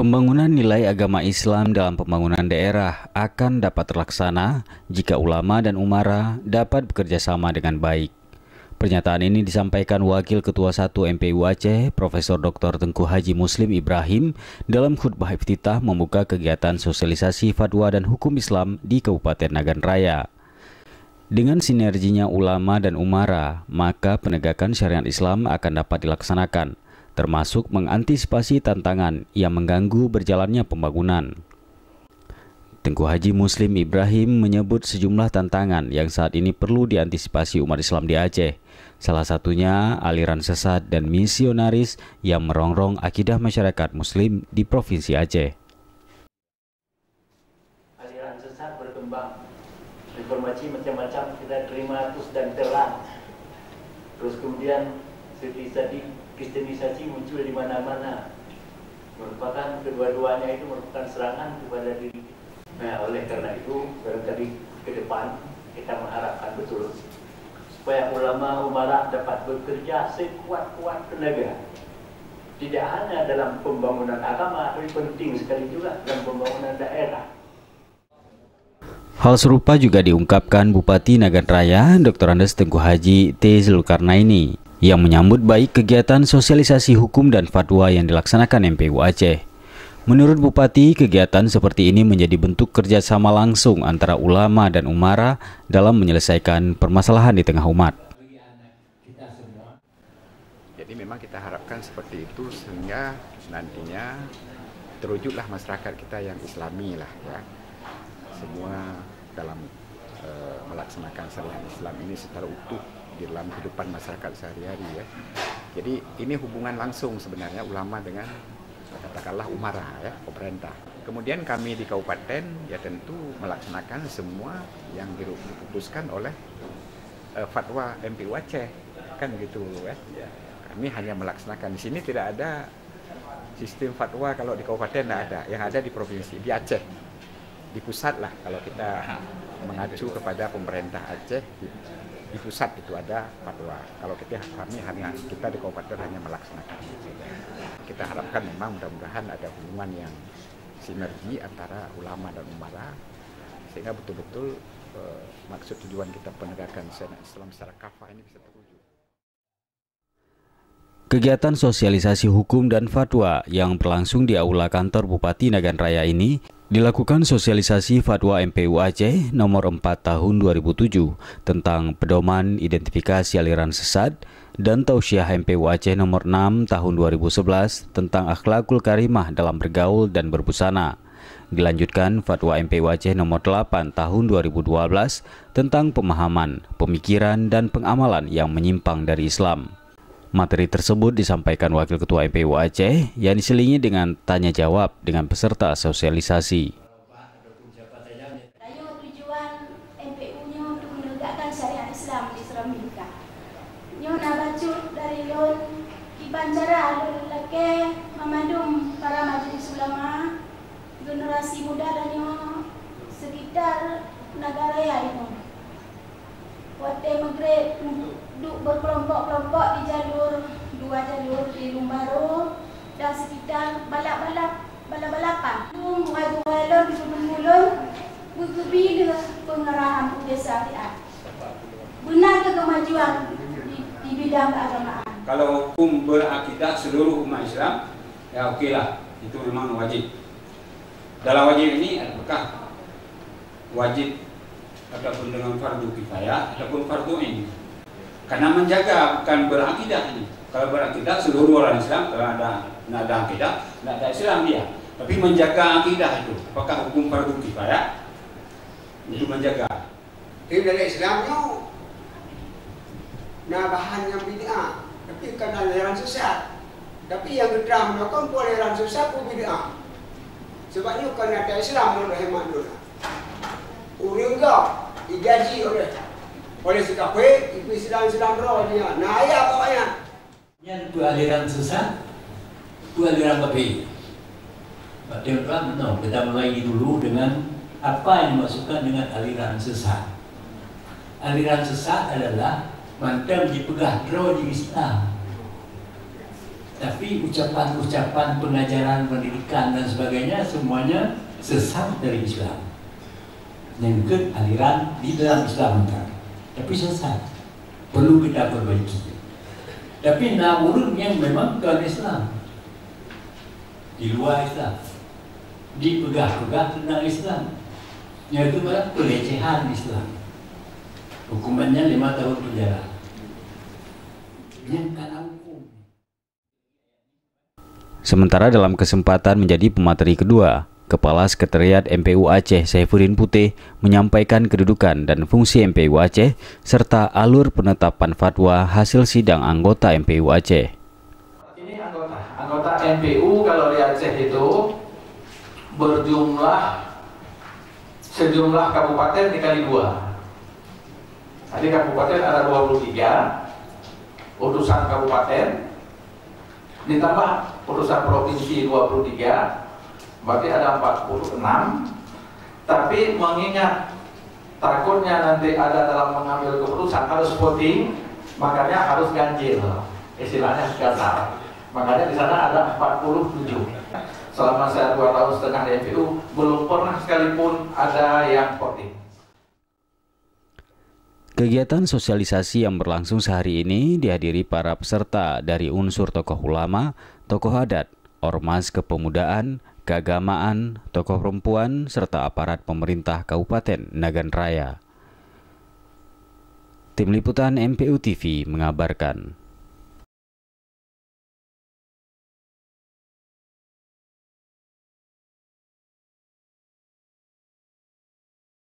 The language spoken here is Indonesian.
Pembangunan nilai agama Islam dalam pembangunan daerah akan dapat terlaksana jika ulama dan umara dapat bekerja sama dengan baik. Pernyataan ini disampaikan Wakil Ketua 1 MPU Aceh, Profesor Dr. Tengku Haji Muslim Ibrahim dalam khutbah iftitah membuka kegiatan sosialisasi fatwa dan hukum Islam di Kabupaten Nagan Raya. Dengan sinerginya ulama dan umara, maka penegakan syariat Islam akan dapat dilaksanakan, termasuk mengantisipasi tantangan yang mengganggu berjalannya pembangunan. Tengku Haji Muslim Ibrahim menyebut sejumlah tantangan yang saat ini perlu diantisipasi umat Islam di Aceh. Salah satunya aliran sesat dan misionaris yang merongrong akidah masyarakat Muslim di Provinsi Aceh. Aliran sesat berkembang, informasi macam-macam kita terima terus dan terang. Terus kemudian Kristenisasi muncul di mana-mana, merupakan kedua-duanya itu merupakan serangan kepada diri kita. Nah, oleh karena itu barangkali ke depan kita mengharapkan betul supaya ulama umara dapat bekerja sekuat-kuat tenaga, tidak hanya dalam pembangunan agama, tapi penting sekali juga dalam pembangunan daerah. Hal serupa juga diungkapkan Bupati Nagan Raya Dr. Andes Tengku Haji T. Zulkarnaini yang menyambut baik kegiatan sosialisasi hukum dan fatwa yang dilaksanakan MPU Aceh. Menurut Bupati, kegiatan seperti ini menjadi bentuk kerjasama langsung antara ulama dan umara dalam menyelesaikan permasalahan di tengah umat. Jadi memang kita harapkan seperti itu sehingga nantinya terwujudlah masyarakat kita yang islami lah ya. Semua dalam melaksanakan syariat Islam ini secara utuh di dalam kehidupan masyarakat sehari-hari ya. Jadi ini hubungan langsung sebenarnya ulama dengan katakanlah umara ya, pemerintah. Kemudian kami di kabupaten ya tentu melaksanakan semua yang diputuskan oleh fatwa MPU Aceh kan gitu ya. Kami hanya melaksanakan, di sini tidak ada sistem fatwa kalau di kabupaten tidak ada, yang ada di provinsi, di Aceh, di pusat lah kalau kita mengacu kepada pemerintah Aceh. Di pusat itu ada fatwa. Kalau kami hanya kita di kabupaten hanya melaksanakan. Kita harapkan memang mudah-mudahan ada hubungan yang sinergi antara ulama dan umara sehingga betul-betul maksud tujuan kita penegakan syariat Islam secara kafah ini bisa terwujud. Kegiatan sosialisasi hukum dan fatwa yang berlangsung di Aula Kantor Bupati Nagan Raya ini dilakukan sosialisasi Fatwa MPU Aceh nomor 4 tahun 2007 tentang pedoman identifikasi aliran sesat dan Tausiah MPU Aceh nomor 6 tahun 2011 tentang akhlakul karimah dalam bergaul dan berbusana. Dilanjutkan Fatwa MPU Aceh nomor 8 tahun 2012 tentang pemahaman, pemikiran dan pengamalan yang menyimpang dari Islam. Materi tersebut disampaikan Wakil Ketua MPU Aceh yang diselingi dengan tanya jawab dengan peserta sosialisasi. Tujuan MPU-nya untuk menegakkan syariat Islam di Seram Bingka. Nyo nak baca dari yon Kibanjara lelaki memadum para majelis ulama generasi muda dan nyo sekitar negara itu. Waktu maghrib duduk berkelompok-kelompok di jalur, 2 jalur di Lumbaru dan sekitar balap-balapan. Mengadu-adu di mulun berbeda pengarahan desa syariat. Benar ke kemajuan di bidang keagamaan? Kalau hukum berakidah seluruh umat Islam, ya okeylah, itu memang wajib. Dalam wajib ini apakah wajib ataupun dengan fardu kifayah ataupun fardu ain? Karena menjaga bukan berakidah ini. Kalau berakidah seluruh orang Islam, kalau tidak ada akidah, tidak ada Islam dia. Tapi menjaga akidah itu, apakah hukum fardu kifayah? Itu menjaga. Ini dari Islamnya, nah bahan yang bid'ah, tapi kan aliran sesat. Tapi yang kita melakukan pun aliran sesat pun bid'ah. Sebabnya kan ada Islam menurut hemat dulu. Orang enggak digaji oleh si kafir, itu Islam roh dia. Nah, ayah bawahnya. Yang itu aliran sesat, itu aliran kafir. Berarti no, kita mulai dulu dengan apa yang dimaksudkan dengan aliran sesat. Aliran sesat adalah mantan dipegah roh di Islam. Tapi ucapan-ucapan pengajaran pendidikan dan sebagainya semuanya sesat dari Islam. Yang aliran di dalam Islam kan, tapi sesat. Perlu kita perbaiki. Tapi namun yang memang bukan Islam, di luar Islam, dipegah-pegah tentang Islam, yaitu pelecehan Islam. Hukumannya 5 tahun penjara. Yang karena hukum. Sementara dalam kesempatan menjadi pemateri kedua, Kepala Sekretariat MPU Aceh Saifuddin Putih menyampaikan kedudukan dan fungsi MPU Aceh serta alur penetapan fatwa hasil sidang anggota MPU Aceh. Ini anggota MPU kalau di Aceh itu sejumlah kabupaten dikali 2. Jadi kabupaten ada 23, utusan kabupaten ditambah utusan provinsi 23. Berarti ada 46, tapi mengingat takutnya nanti ada dalam mengambil keputusan harus voting, makanya harus ganjil, istilahnya gasar. Makanya di sana ada 47. Selama saya 2,5 tahun di MPU, belum pernah sekalipun ada yang voting. Kegiatan sosialisasi yang berlangsung sehari ini dihadiri para peserta dari unsur tokoh ulama, tokoh adat, ormas kepemudaan, keagamaan, tokoh perempuan, serta aparat pemerintah Kabupaten Nagan Raya. Tim Liputan MPU TV mengabarkan.